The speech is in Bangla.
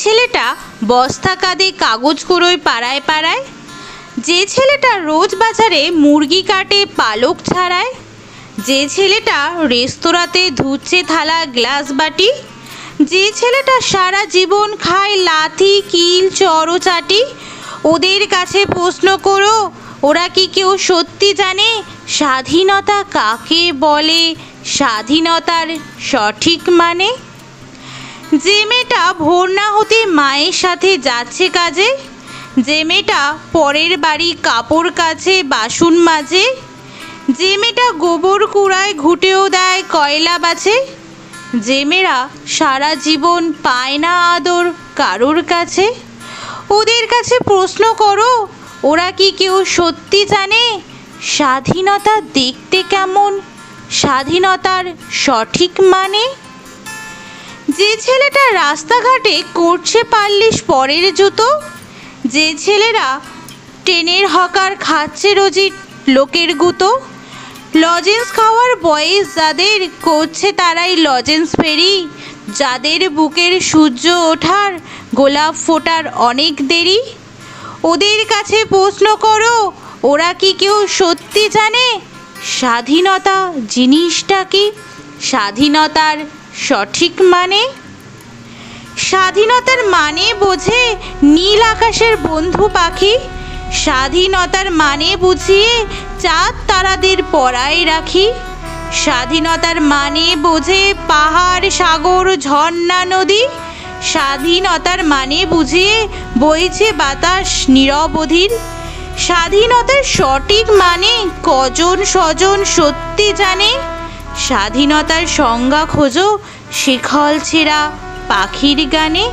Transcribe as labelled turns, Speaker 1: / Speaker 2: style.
Speaker 1: ছেলেটা বস্তা কাঁধে কাগজ কুড়োয় পাড়ায় পাড়ায়, যে ছেলেটা রোজ বাজারে মুরগি কাটে পালক ছাড়ায়, যে ছেলেটা রেস্তোরাঁতে ধুচ্ছে থালা গ্লাস বাটি, যে ছেলেটা সারা জীবন খায় লাথি কিল চড় চাটি, ওদের কাছে প্রশ্ন করো, ওরা কি কেউ সত্যি জানে স্বাধীনতা কাকে বলে, স্বাধীনতার সঠিক মানে? যে মেয়েটা ভোর না হতে মায়ের সাথে যাচ্ছে কাজে, যে মেয়েটা পরের বাড়ি কাপড় কাচে বাসন মাজে, যে মেয়েটা গোবর কুড়ায় ঘুঁটেও দেয় কয়লা বাছে, যে মেয়েরা সারা জীবন পায় না আদর কারোর কাছে, ওদের কাছে প্রশ্ন করো, ওরা কি কেউ সত্যি জানে স্বাধীনতা দেখতে কেমন, স্বাধীনতার সঠিক মানে? যে ছেলেটা রাস্তাঘাটে করছে পাল্লিশ পরের জুতো, যে ছেলেরা ট্রেনের হকার খাচ্ছে রোজি লোকের গুঁতো, লজেন্স খাওয়ার বয়স যাদের করছে তারাই লজেন্স ফেরি, যাদের বুকের সূর্য ওঠার গোলাপ ফোটার অনেক দেরি, ওদের কাছে প্রশ্ন করো, ওরা কি কেউ সত্যি জানে স্বাধীনতা জিনিসটা কি, স্বাধীনতার সঠিক মানে? স্বাধীনতার মানে বোঝে নীল আকাশের বন্ধু পাখি, স্বাধীনতার মানে বুঝিয়ে চাঁদ তারাদের পরায় রাখি, স্বাধীনতার মানে বোঝে পাহাড় সাগর ঝর্ণা নদী, স্বাধীনতার মানে বুঝিয়ে বইছে বাতাস নীরবধির, স্বাধীনতার সঠিক মানে কজন স্বজন সত্যি জানে, স্বাধীনতার সংজ্ঞা খোঁজো শিখল ছেঁড়া পাখির গানে।